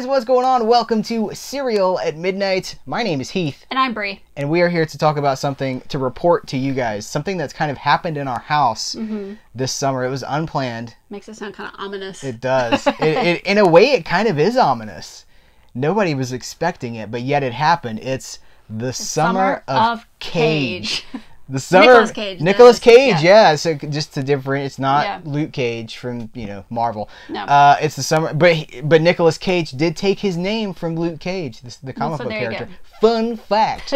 guys, what's going on? Welcome to Cereal at Midnight. My name is Heath. And I'm Bree. And we are here to talk about something, to report to you guys, something that's kind of happened in our house this summer. It was unplanned. Makes it sound kind of ominous. It does. In a way, it kind of is ominous. Nobody was expecting it, but yet it happened. It's the Summer of Cage. The summer Nicolas Cage, yeah. So just to different, it's not Luke Cage from Marvel. No. It's the summer, but Nicolas Cage did take his name from Luke Cage, the comic book character. Fun fact.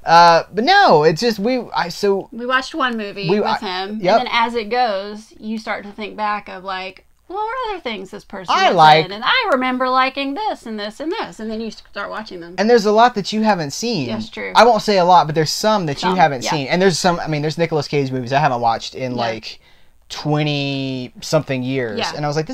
But no, it's just we watched one movie with him, and then as it goes, you start to think back of like, what were other things this person was in? And I remember liking this and this and this. And then you start watching them. And there's a lot that you haven't seen. That's true. I won't say a lot, but there's some that you haven't seen. And there's there's Nicolas Cage movies I haven't watched in like 20-something years. Yeah. And I was like,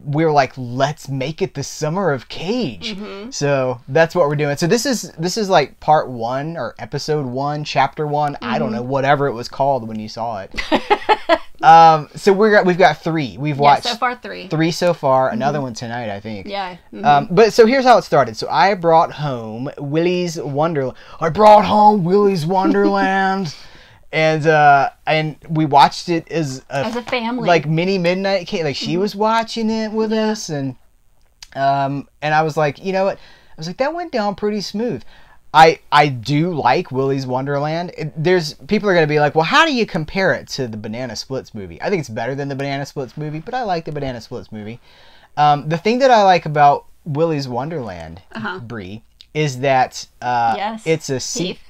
we were like, let's make it the Summer of Cage. So that's what we're doing. So this is like part 1 or episode 1, chapter 1. I don't know, whatever it was called when you saw it. So we've got 3. We've watched so far 3. 3 so far. Another one tonight, I think. Yeah. But so here's how it started. So I brought home Willys Wonderland. And we watched it as a family, like mini midnight cake. Like she was watching it with us, and I was like, you know what? I was like, that went down pretty smooth. I do like Willys Wonderland. People are gonna be like, well, how do you compare it to the Banana Splits movie? I think it's better than the Banana Splits movie, but I like the Banana Splits movie. The thing that I like about Willys Wonderland, Bree, is that it's a Heath.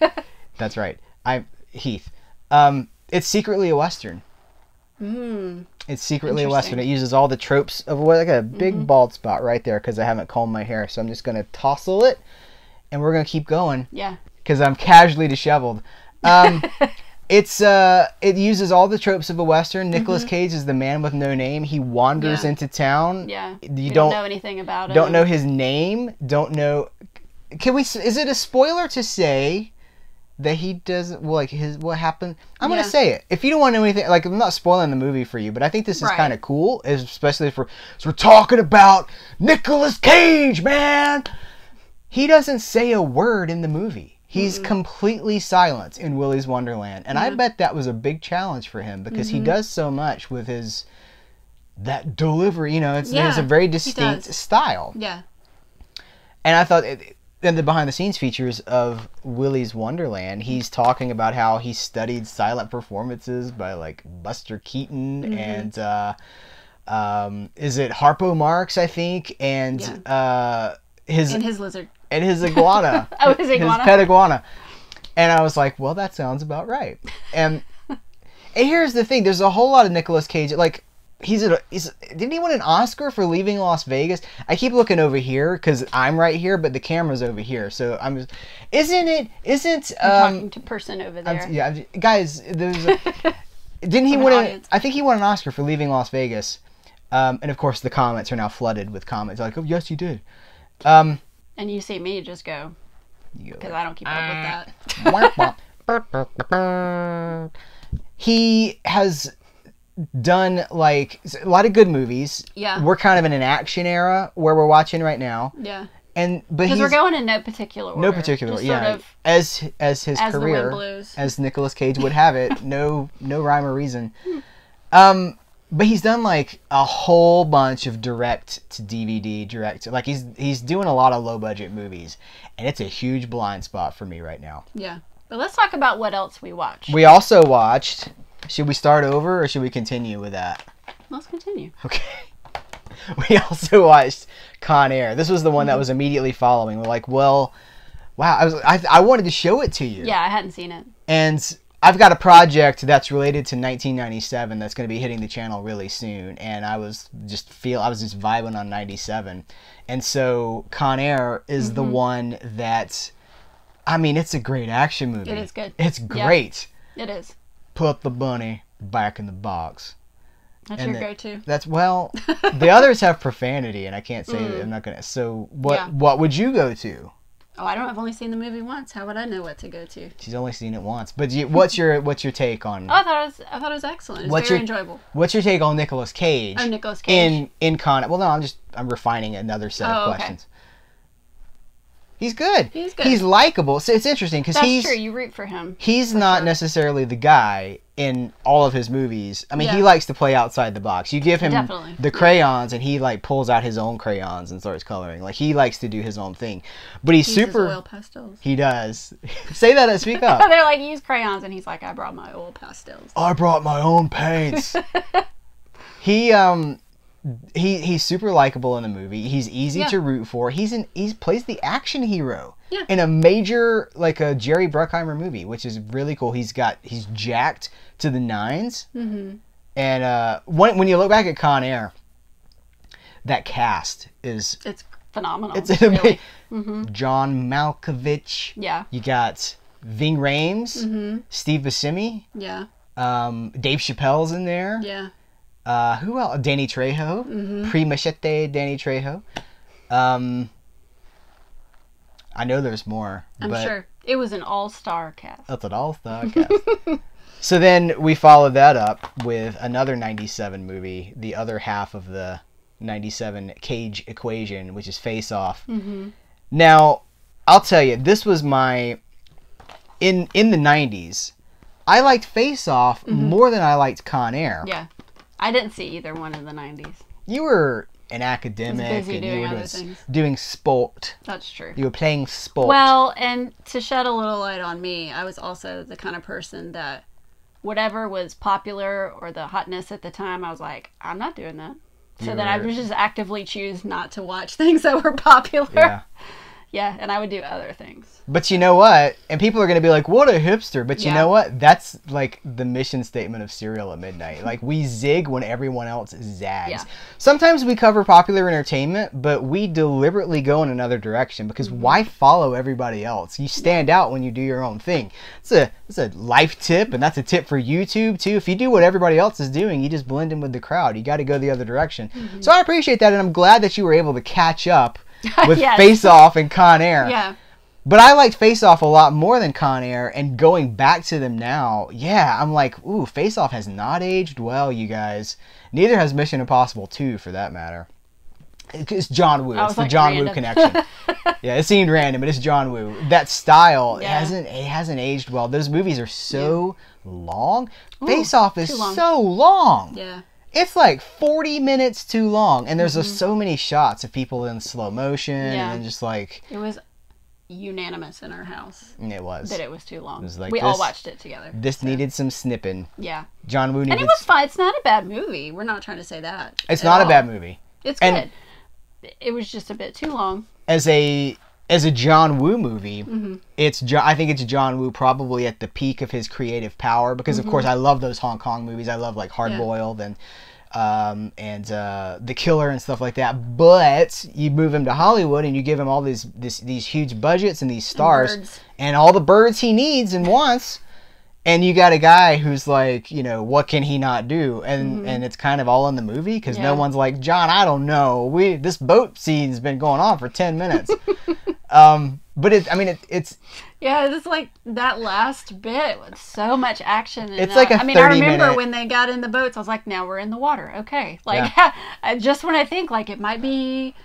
That's right. Heath. It's secretly a Western. It's secretly a Western. It uses all the tropes of like a big bald spot right there because I haven't combed my hair. So I'm just going to tousle it and we're going to keep going. Yeah. Because I'm casually disheveled. It uses all the tropes of a Western. Nicolas Cage is the man with no name. He wanders into town. Yeah. You don't know anything about him. Don't know his name. Don't know. Is it a spoiler to say that he doesn't, what happened? I'm going to say it. If you don't want to know anything, like, I'm not spoiling the movie for you, but I think this is kind of cool, especially so we're talking about Nicolas Cage, man! He doesn't say a word in the movie. He's completely silent in Willys Wonderland, and I bet that was a big challenge for him, because he does so much with that delivery, it's a very distinct style. Yeah. And I thought... In the behind-the-scenes features of Willys Wonderland, he's talking about how he studied silent performances by like Buster Keaton and is it Harpo Marx, I think, and his lizard and his iguana, his iguana, his pet iguana, and I was like, well, that sounds about right. And here's the thing: there's a whole lot of Nicolas Cage, like. Didn't he win an Oscar for Leaving Las Vegas? I keep looking over here because I'm right here, but the camera's over here. So I'm just, isn't talking to person over there. Guys, didn't he win I think he won an Oscar for Leaving Las Vegas. And of course the comments are now flooded with comments like, oh yes, you did. And you see me just go, because I don't keep up with that. He has done like a lot of good movies. Yeah. We're kind of in an action era where we're watching right now. Yeah. But because we're going in no particular order. No particular, just yeah. Sort of as his as career, the wind blows. As Nicolas Cage would have it, no rhyme or reason. But he's done like a whole bunch of direct to DVD, like he's doing a lot of low budget movies, and it's a huge blind spot for me right now. Yeah. But let's talk about what else we watched. We also watched. Should we start over or should we continue with that? Let's continue. Okay. We also watched Con Air. This was the one that was immediately following. We're like, well, wow. I wanted to show it to you. Yeah, I hadn't seen it. And I've got a project that's related to 1997 that's going to be hitting the channel really soon. And I was just vibing on 97. And so Con Air is the one that, it's a great action movie. It is good. It's great. Yeah, it is. Put the bunny back in the box. That's your go-to. The others have profanity, and I can't say that. I'm not gonna. So what would you go to? Oh, I don't. I've only seen the movie once. How would I know what to go to? She's only seen it once. But what's your take on? Oh, I thought it was excellent. It was very enjoyable. What's your take on Nicolas Cage? Oh, Nicolas Cage. In Con. Well, no, I'm refining another set of questions. He's good. He's good. He's likable. So it's interesting because That's true. You root for him. He's not necessarily the guy in all of his movies. I mean, he likes to play outside the box. You give him the crayons, and he like pulls out his own crayons and starts coloring. Like he likes to do his own thing. But he's super. His oil pastels. He does. Say that. Speak up. They're like, use crayons, and he's like, I brought my oil pastels. I brought my own paints. He's super likable in the movie. He's easy to root for. He plays the action hero in a major, like a Jerry Bruckheimer movie, which is really cool. He's jacked to the nines. Mm-hmm. And when you look back at Con Air, that cast it's phenomenal. It's really. John Malkovich. Yeah. You got Ving Rhames, Steve Buscemi. Yeah. Dave Chappelle's in there. Yeah. Who else? Danny Trejo. Pre-Machete Danny Trejo. I know there's more. I'm sure. It was an all-star cast. That's an all-star cast. So then we followed that up with another 97 movie, the other half of the 97 Cage equation, which is Face Off. Now, I'll tell you, this was my... In the 90s, I liked Face Off more than I liked Con Air. Yeah. I didn't see either one in the 90s. You were an academic and you were doing sport. That's true. You were playing sport. Well, and to shed a little light on me, I was also the kind of person that whatever was popular or the hotness at the time, I was like, I'm not doing that. So then I would just actively choose not to watch things that were popular. Yeah. Yeah, and I would do other things. But you know what? And people are going to be like, what a hipster. But you know what? That's like the mission statement of Serial at Midnight. Like, we zig when everyone else zags. Yeah. Sometimes we cover popular entertainment, but we deliberately go in another direction because why follow everybody else? You stand out when you do your own thing. It's a life tip, and that's a tip for YouTube, too. If you do what everybody else is doing, you just blend in with the crowd. You got to go the other direction. So I appreciate that, and I'm glad that you were able to catch up with Face Off and Con Air. Yeah. But I liked Face Off a lot more than Con Air, and going back to them now, I'm like, ooh, Face Off has not aged well, you guys. Neither has Mission Impossible 2, for that matter. It's John Woo. It's the John Woo connection. Yeah, it seemed random, but it's John Woo. That style hasn't aged well. Those movies are so long. Face Off is so long. Yeah. It's like 40 minutes too long. And there's just so many shots of people in slow motion. And just like... It was unanimous in our house. It was. That it was too long. It was like we all watched it together. This needed some snipping. Yeah. John Woo needed... And it was fine. It's not a bad movie. We're not trying to say that. It's not a bad movie. It's good. It was just a bit too long. As a John Woo movie, I think it's John Woo probably at the peak of his creative power because, of course, I love those Hong Kong movies. I love like Hard Boiled and The Killer and stuff like that. But you move him to Hollywood and you give him all these huge budgets and these stars and all the birds he needs and wants. And you got a guy who's like, what can he not do? And it's kind of all in the movie because no one's like, John, I don't know. This boat scene's been going on for 10 minutes. But it's... Yeah, it's like that last bit with so much action. And, it's like a 30 minute... I remember when they got in the boats, I was like, now we're in the water. Okay. Like, just when I think like it might be,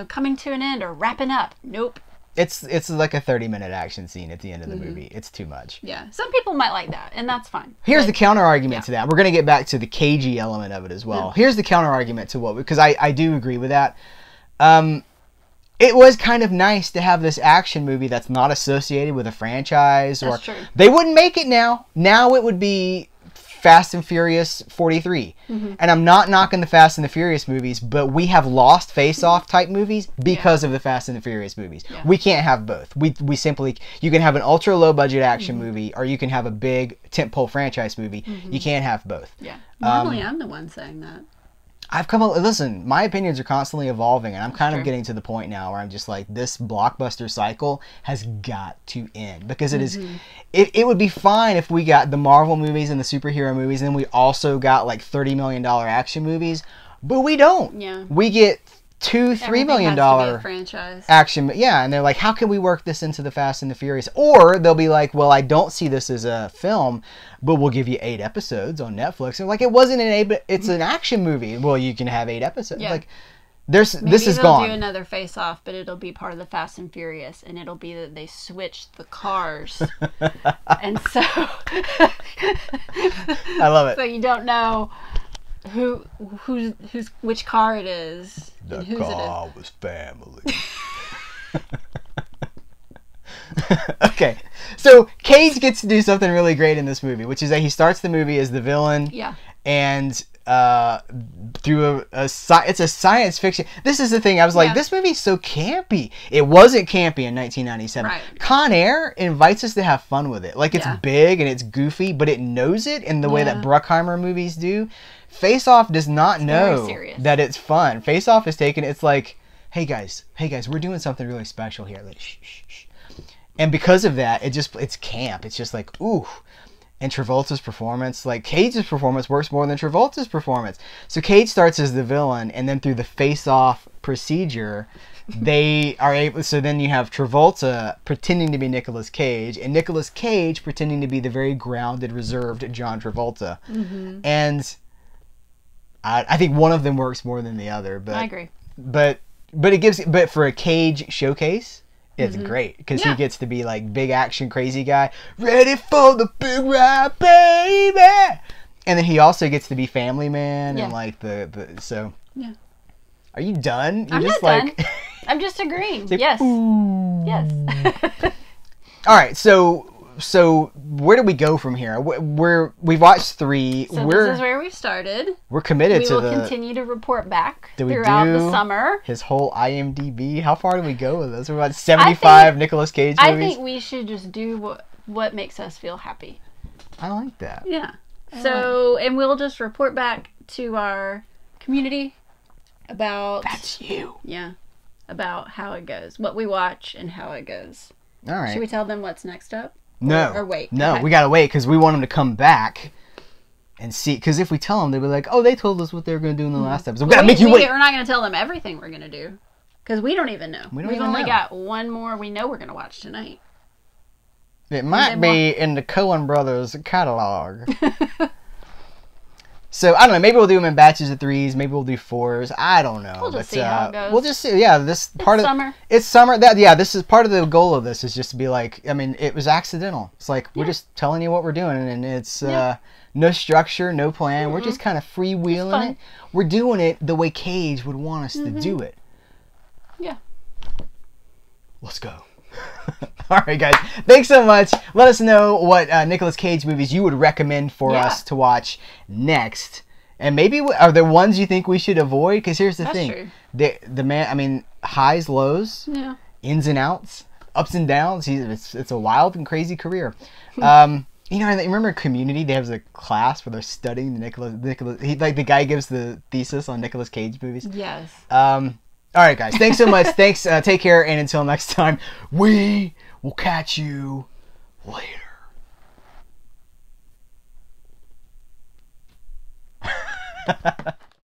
coming to an end or wrapping up. Nope. It's like a 30-minute action scene at the end of the movie. It's too much. Yeah. Some people might like that, and that's fine. Here's the counter-argument to that. We're going to get back to the cagey element of it as well. Here's the counter-argument to because I do agree with that. It was kind of nice to have this action movie that's not associated with a franchise. That's true. They wouldn't make it now. Now it would be Fast and Furious 43. And I'm not knocking the Fast and the Furious movies, but we have lost Face-Off type movies because of the Fast and the Furious movies. Yeah. We can't have both. We simply... You can have an ultra-low-budget action movie, or you can have a big tentpole franchise movie. You can't have both. Yeah. Normally I'm the one saying that. Listen, my opinions are constantly evolving, and I'm kind of getting to the point now where I'm just like, this blockbuster cycle has got to end because it is. It would be fine if we got the Marvel movies and the superhero movies, and then we also got like $30 million action movies, but we don't. Yeah. We get Everything $3 million has to be a franchise. action. Yeah, and they're like, how can we work this into the Fast and the Furious? Or they'll be like, well, I don't see this as a film, but we'll give you 8 episodes on Netflix. And like, it wasn't it's an action movie. Well, you can have 8 episodes. Yeah. Like, this is they'll gone. do another Face Off, but it'll be part of the Fast and Furious, and it'll be that they switched the cars, and so I love it. So you don't know which car it is. The and whose car it is. was family. Okay, so Cage gets to do something really great in this movie, which is that he starts the movie as the villain. Yeah. And through it's a science fiction. This is the thing. I was like, this movie's so campy. It wasn't campy in 1997. Right. Con Air invites us to have fun with it. Like, it's big and it's goofy, but it knows it in the way that Bruckheimer movies do. Face Off does not know that it's fun. Face Off is taken. It's like, hey guys, we're doing something really special here. Like, shh, shh, shh. And because of that, it's camp. It's just like, ooh. And Travolta's performance, like Cage's performance, works more than Travolta's performance. So Cage starts as the villain, and then through the face-off procedure, they are able. So then you have Travolta pretending to be Nicolas Cage, and Nicolas Cage pretending to be the very grounded, reserved John Travolta. Mm-hmm. And I think one of them works more than the other. But I agree. But for a Cage showcase, it's great because he gets to be like big action crazy guy, ready for the big ride, baby. And then he also gets to be family man and like the so. Yeah. Are you done? I'm just not done. I'm just agreeing. Like, yes. Ooh. Yes. All right. So where do we go from here? We've watched 3. So this is where we started. We're committed to We will continue to report back throughout the summer. His whole IMDb. How far do we go with this? We're about 75 Nicolas Cage movies. I think we should just do what makes us feel happy. I like that. Yeah. And we'll just report back to our community about... That's you. Yeah. About how it goes. What we watch and how it goes. All right. Should we tell them what's next up? No. Or wait. No, okay. We gotta wait because we want them to come back and see. Because if we tell them, they'll be like, "Oh, they told us what they were gonna do in the last episode." We gotta make you wait. We're not gonna tell them everything we're gonna do because we don't even know. We've only got one more we know we're gonna watch tonight. It might be in the Coen Brothers catalog. So, I don't know. Maybe we'll do them in batches of 3s. Maybe we'll do 4s. I don't know. We'll just see how it goes. We'll just see. Yeah, this part of summer. It's summer. This is part of the goal of this is just to be like, I mean, it was accidental. It's like we're just telling you what we're doing, and it's no structure, no plan. We're just kind of freewheeling it. We're doing it the way Cage would want us to do it. Yeah. Let's go. All right, guys. Thanks so much. Let us know what Nicolas Cage movies you would recommend for us to watch next. And maybe, are there ones you think we should avoid? Because here's the thing. True. The man, I mean, highs, lows, ins and outs, ups and downs. It's a wild and crazy career. You know, remember Community? They have a class where they're studying the Nicolas. The guy gives the thesis on Nicolas Cage movies. Yes. All right, guys. Thanks so much. Thanks. Take care. And until next time, we will catch you later.